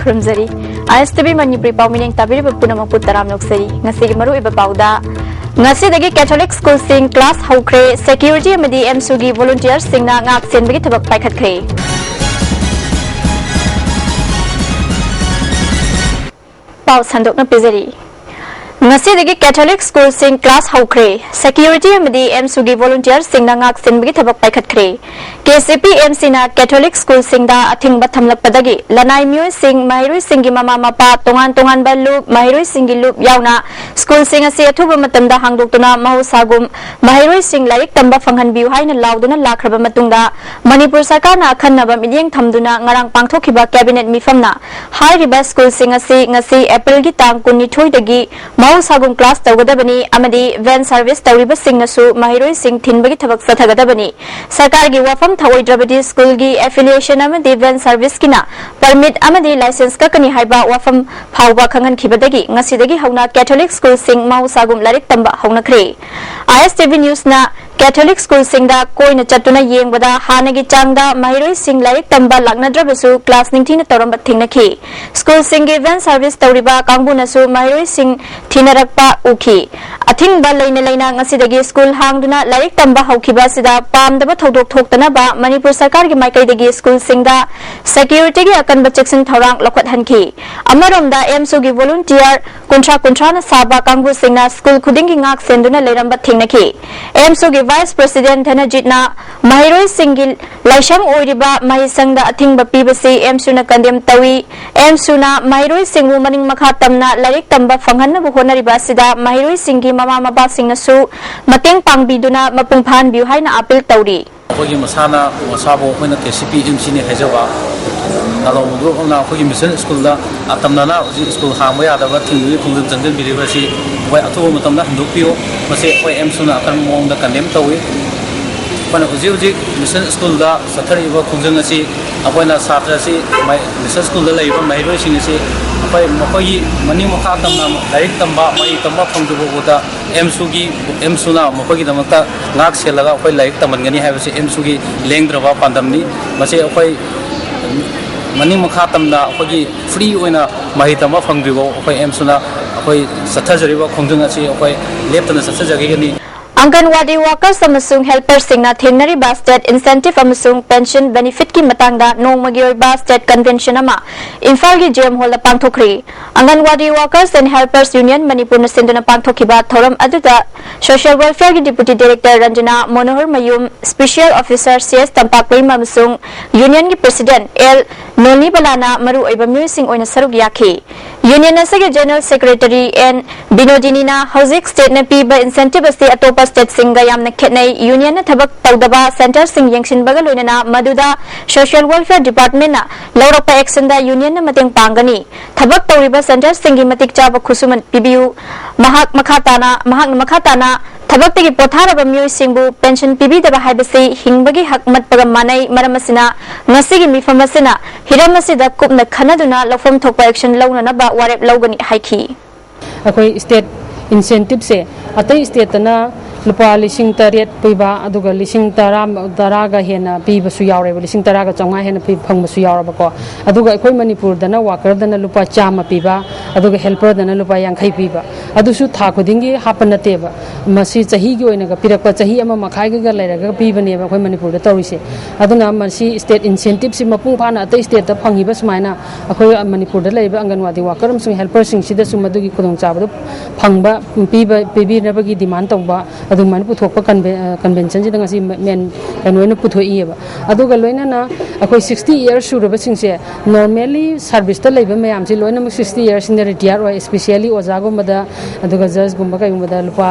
खुरमजरी ISTV Manipuri Paumining Tabiri Punamang Putaram Noksari Ngasi Maru Iba Pauda Ngasi Dagi Catholic School Sing Class Haukre Security Amadi MSUgi Volunteers Singna Ngak Senbagi Tabak Paikat Kre Pau Sandok na Pizari Ngasi Dagi Catholic School Sing Class Haukre Security Amadi MSUgi Volunteers Singna Ngak Senbagi Tabak Paikat Kre KCP MC na Catholic School Singda Athing Bathamlak Padagi Lanai Mui Sing Mahirui Singi Mama Mapa Tongan Ba Loop Mahirui Singi Loop Yauna School Sing Asi Athuba Matamda Hangdoktuna Mahusagum Mahirui Sing Laik Tamba Fanghan Biu Haina Lauduna Lakraba Matungda Manipur Sarkarna Akhanaba Midyeng Thamduna Ngarang Pangthokiba Cabinet Mifamna Hairiba School Sing Asi Ngasi April gi tang 12 dagi Mahusagum class tawgadabani amadi van service tawriba singnasu Mahirui Sing thinbagi thabak sathagadabani Sarkar gi wafam Thawai Drabadi School gi affiliation amadi van service kina permit amadi license ka kani haiba wafam phawba khangan khibadagi ngasidagi hauna Catholic School Sing Mahusagum larik tamba hauna khre ISTV News na Catholic School Singda koina chatuna yengbada hanagi changda Mahirui Sing larik tamba laknadrabasu class ningthina tawramba thingnakhi School Sing gi van service tawriba kangbunasu Mahirui Sing thinarakpa ukhi athingba leina ngasidagi school hangduna larik tamba haukiba sida pamdaba thodok thoktana ba Manipur Sarkar gi maikaidagi School Singda security gi akan bacheksin thorang lokhat hanki amaromda MSU gi volunteer kuntra na saba kangbu singna school khudingi ngak senduna leiramba thingnakhi MSU gi Vice President Thanajitna Mahirui Sing gi laisham oiriba mahisangda athingba pibasi MSU na kandem tawi MSU na Mahirui Sing maning makha tamna larik tamba fanghanna bu honariba sida Mahirui Sing gi mama maba singna su mateng pangbiduna mapungphan biu haina appeal tawri Kogi masana wasabo koina KCP MC ne hejaba nalo group na kogi mission school da atamna na school hangba ya da ba thingui khungdum jangjal biriba si wai athu matamda handukpio mase wai MC na kan mong da kanem tawi pana uji mission school da sathari ba khungjang asi apoina satra si mission school da leiba Mahirui Sing si apai mokoi mani mokha tamna laik tamba mai tamba phangjubo boda MSU na mokoi damakta ngak selaga apai laik tamangani haibasi MSU gi lengdraba pandamni mase apai mani mokha tamna apai free oina mai tamba phangjubo apai MSU na apai sathajariba khongjang asi apai leptana sathajagani Anganwadi workers amasung helpers singna thengnari ba state incentive amasung pension benefit ki matangda nongmagi oiba state convention ama Imphal gi JM Hall da pangthokri Anganwadi workers and helpers union Manipur na sinduna pangthokiba thoram aduda social welfare gi deputy director Ranjana Monohar Mayum special officer CS Tampakpai amasung union gi president L Noni Balana maru oiba music oina saruk yakhi union asagi general secretary N Binodini na housing state na piba incentive ase atopa state singa yamna khetnai union na thabak tawdaba center sing yengsin baga loinana maduda social welfare department na lawrapa action da union na mateng pangani thabak tawriba center singi matik chaba khusuman pibiu mahak makhatana thabak tagi potharaba myoy singbu pension pibi daba haibasi hingbagi hakmat paga manai maramasina ngasigi mifamasina hiramasida kupna khanaduna lafom thokpa action launa na ba warep lawgani haiki akoi state incentive se atai state na lupa lising tariat piba aduga lising taraga hena piba su yaure lising taraga chonga hena pi phang su yaura bako aduga koi Manipur dana worker dana lupa chama piba aduga helper dana lupa yankhai piba adu su tha khudingi hapana teba masi chahi gi oina ga pirakpa chahi ama makhai ga lairaga pibane ba koi Manipur da tawrise aduna masi state incentive si mapung phana atai state da phangi ba sumaina akoi Manipur da leiba Anganwadi worker amsung helper sing sida sumadugi khudong chaba phangba pibi nabagi demand tawba adu man puthokpa convention jida ngasi men kanoi puthoi ba aduga loina na akoi 60 years suraba singse normally service ta leiba mayam si loina 60 years in retire or especially ojago mada aduga judge gumba kai mada lupa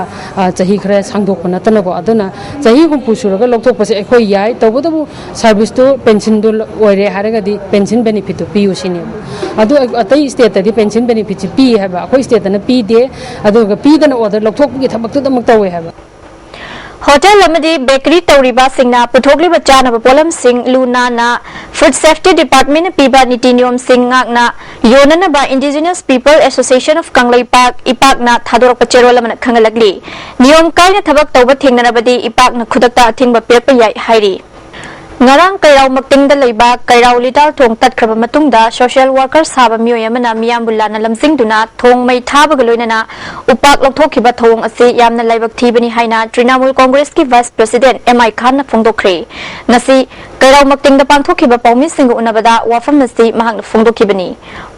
chahi khara sangdok na tana ko aduna chahi hum pusuraga lokthok pase akoi yai tobodabu service to pension do oire haraga di pension benefit to pu sine adu atai state ta di pension benefit pi haba akoi state na pi de aduga pi dana order lokthok gi thabak tu damak tawe haba Hotel amadi bakery tawriba singna puthokliba chanaba polam sing luna na food safety department piba niti niyom sing ngakna yonana ba indigenous people association of Kanglai Park ipak na thadorok pacherol amana khangalagli niyom kaina thabak tawba thingnanabadi ipak na khudakta thingba pirpa yai hairi ngarang kairaw magtingda leiba kairaw litar thong tatkraba matungda social worker saba mioy amana miyam bulla na lamsingduna thong mai thaba galoina upak lokthokiba thong ase yamna laibak thibani haina Trinamool Congress ki Vice President MI Khan na phongdokre ngasi kairaw magtingda pangthokiba pawmi singu unabada wafam nasi mahang phongdokibani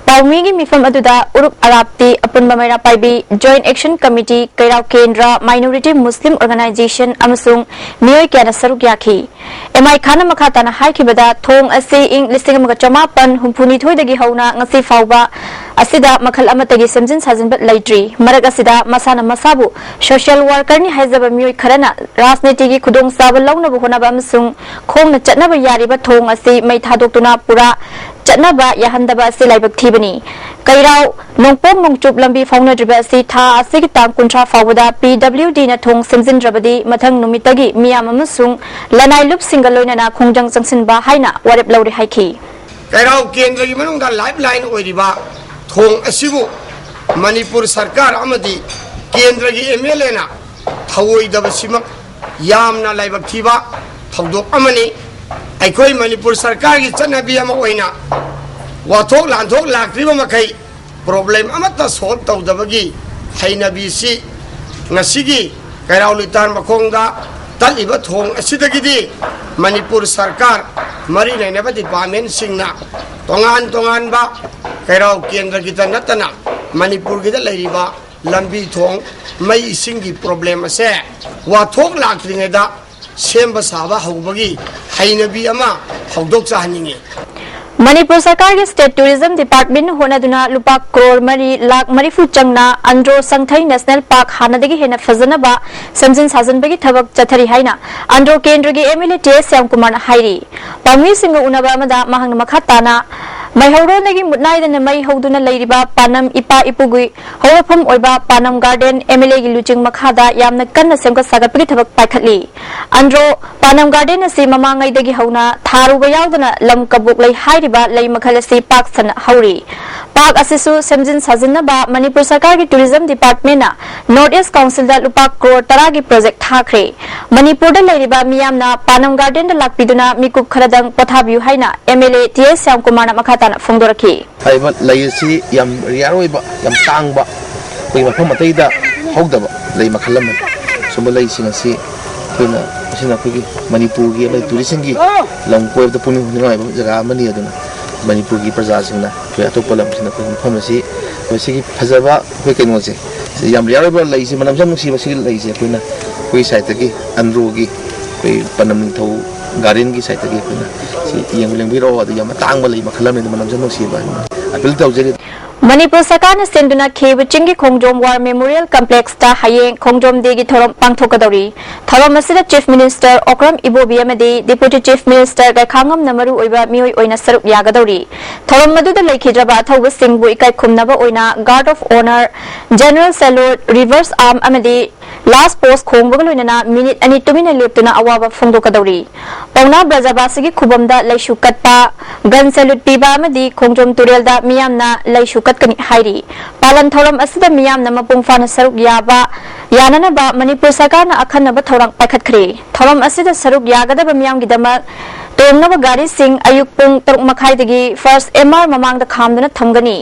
pawmi gi mifam aduda urup arapti apunba maira paibi Joint Action Committee kairaw Kendra Minority Muslim Organization amasung mioy kya na saruk yakhi MI Khan makhatana haikibada thong ase ing listing amaga chamapan humpuni thoidagi hauna ngasi fawba asida makhal amatagi semjin sajinbat laitri marak asida masana masabu social worker ni haizaba miyoi kharana rajniti gi khudong saba launa bu honaba amasung khongna chatnaba yariba thong ase mai thadoktuna pura chatnaba yahandaba ase laibak thibani kairaw nongpom nongchup lambi fauna driba ase tha ase ki tang kuntra fawda PWD na thong semjin rabadi mathang numitagi miyam amasung lanai lup single loina na khongjang jangsin ba haina warep lawri haiki kairaw kendra gi manung da lifeline oiriba thong asibu Manipur sarkar amadi kendra gi MLA na thawoi daba simak yamna laibak thiba thawdok amani aikoi Manipur sarkar gi chanabi ama oina wathok lanthok lakriba makai problem amata solve tawdabagi hainabi si ngasigi kairaw litan makongda taliba thong asidagidi Manipur sarkar mari nainaba department singna tongan ba kairaw kendra kita natana Manipur gida lairiba lambi thong mai singi problem ase wathok laktringeda semba saba hawbagi hainabi ama hawdok chahaningi Manipur Sarkar ki State Tourism Department honaduna lupa crore mari lakh marifu changna Andro Sangthai National Park hanadagi hena fazana ba samjin sajan bagi thabak chathari haina Andro Kendra gi MLA TS Syam Kumar hairi pami singa unaba amada mahang makhatana mai hawro nagi mutnai dana mai hawduna leiriba panam ipa ipugui hawrafam oiba panam garden MLA gi luching makhada yamna kanna semka sagat bagi thabak paikhatli Andro panam garden ase mamangai dagi hauna tharu ba yawdana lam kabuk lai hairi lay makhalasi park san hauri park asisu semjin sajinna ba Manipur Sarkar ki Tourism Department na North East Council da lupa crore tara gi project thakre Manipur da lairiba miyamna panam garden da lakpiduna mikup kharadang pothabiu haina MLA TS Syam Kumar na makhatana phongdoraki haiba layasi yam riyaroi ba yam tangba koi mafam matai da hogdaba lay makhalam sumba lay singasi kina sina koi Manipur gi lay tourism gi lam koi da puni ngai ba jaga mani aduna Manipur gi praja singna koi atop lam sina koi mafam si koi si phajaba koi kaino se yam riyaroi ba lay si manam jam si ba si lay se koina koi site gi Andro gi koi panam thau garden gi site gi koina si yang leng biro adu yam tangba lay makhalam ni manam jam si ba apil tawjeri Manipur Sarkar na senduna kheba chingi Khongjom War Memorial Complex ta hayeng Khongjom de gi thorom pangthokadori thorom asida Chief Minister Okram Ibobi amadi Deputy Chief Minister ga khangam namaru oiba mioi oina sarup yagadori thorom madu da leikhidraba thawba singbu ikai khumnaba oina Guard of Honor General Salute Reverse Arm amadi last post khongbagaloina minute ani tumina leptuna awaba phongdokadori pauna brajabasi gi khubamda laishu katpa gun salute piba amadi Khongjom Turel da miyamna laishu kani hairi palan thoram asida miyam na mapung fana saruk yaba yanana ba Manipur Sarkar na akhan ba thorang paikhat khre thoram asida saruk yagada ba miyam gidama tomna ba gari sing ayuk pung taruk makhai dagi first MR mamang da khamdana thamgani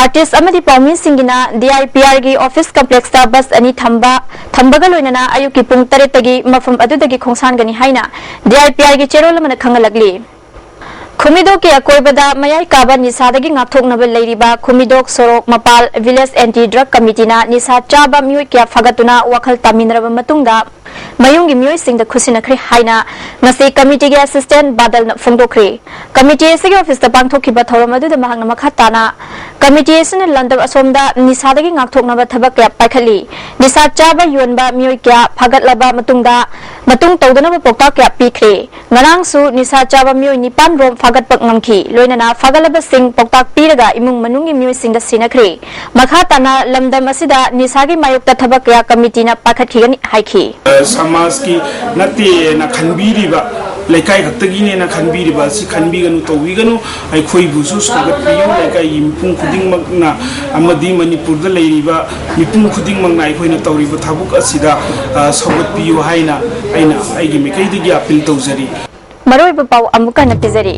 artist amadi pawmin singina DIPR gi office complex ta bus ani thambaga loinana ayuk ki pung tare tagi mafam adu dagi khongsan gani haina DIPR gi cherol mana khangalagli Khumidok ki akoibada mayai kaba nisadagi ngakthoknaba leiriba Khumidok Sorok Mapal Village Anti Drug Committee na nisa chaba mioi kya fagatuna wakhal taminraba matungda mayungi mioi singda khusina khri haina ngasi committee gi assistant badal na phongdokre committee sigi office da pangthokiba thoram adu da mahang makhatana committee sina landab asomda nisadagi ngakthoknaba thabak kya paikhali nisa chaba yonba mioi kya phagatlaba matung tawdana ba pokta kya pikre ngarang su nisa chaba mioi nipan rom fagat pak ngamki loinana fagalaba sing poktak piraga imung manungi mioi singda sinakre makhatana lamdam asida nisagi mayukta thabak kya committee na pakhathigani haiki समाज की नते ना खनबीरिबा लेकाई खक्तगिने ना खनबीरिबा सि खनबीगनु तौबिगनु आई खोई बुसु सगतपियो लेकाई मिपुं खुदिंगमकना अमदि Manipur the लेरिबा मिपुं खुदिंगमकना आई खोइना तौरिबा थाबुक असिदा सगतपियो हाइना आइना आइगी मिकैदिगी appeal तौजरी मरोइब पाव अमुका नपिजरी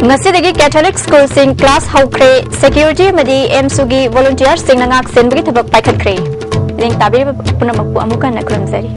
ngasi Catholic school sing class haukre security madi MSUgi volunteers sing nangak senbagi thabak paikhatkre ring tabir punamakpu amuka nakramzari